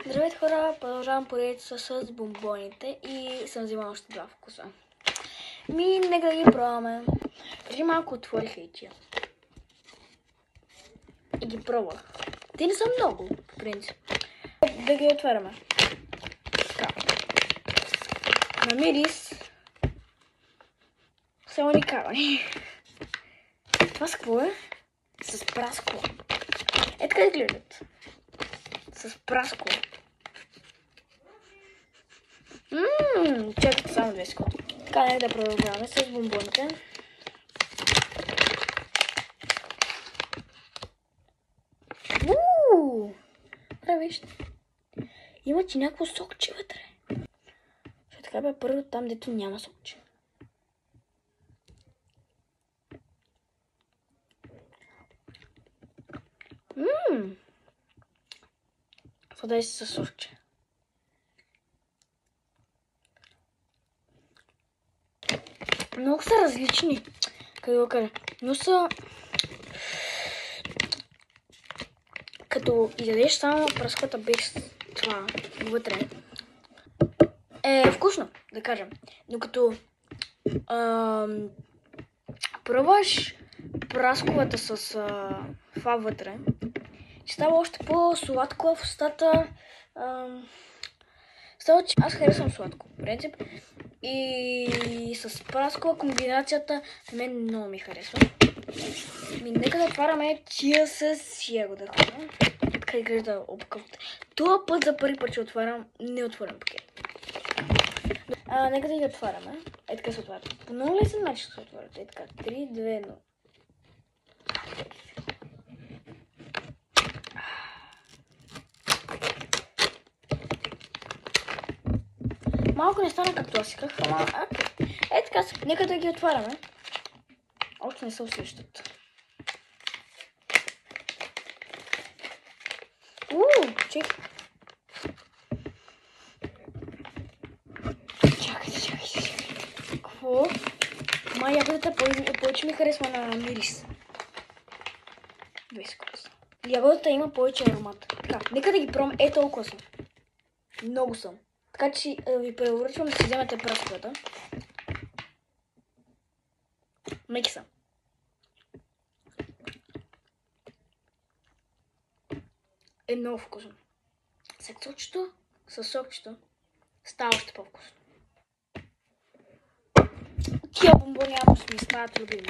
Здравейте хора, продължавам поредица с бомбоните и съм взимала още два вкуса. Нека да ги пробваме. Преди малко отворих и тия. И ги пробвах. Те не са много, по принцип. Да ги отваряме. Така. На мирис са уникални. Това с какво е? С праско. Е така изглеждат. С праско. Чакайте само 2 секунди. Така, нека да продължаваме с бомбоните. Вижте. Има ти някакво сокче вътре. Ще така бе първо там, дето няма сокче. Съдай се със сокче. Много са различни. Как го кажа? Но са... Като изядеш само пръската без това вътре. Е вкусно, да кажем. Но като пробваш прасковата с това вътре, ще става още по-сладко в устата. Става, че аз харесвам сладко, в принцип. И с праскова комбинацията на мен много ми харесва. Нека да отваряме тия с ягода. Така изглежда опаковката. Това път за първи път ще отварям неотворен пакет. Нека да ги отваряме. Е така се отварят. По много лесен начин се отварят. Е така. 3, 2, 1. Малко не стана както аз исках, ама е така, нека да ги отваряме. Още не се усещат. Чакай. Чакай. Какво? Ягодата повече ми харесва на мирис. 2 секунди. Ягодата има повече аромат. Така, нека да ги пробвам. Е, толкова съм. Много съм. Така че ви препоръчвам да си вземете прасковата. Меки са. Е много вкусно. Със сокчето става още по-вкусно. Тия бомбони ми стават любими.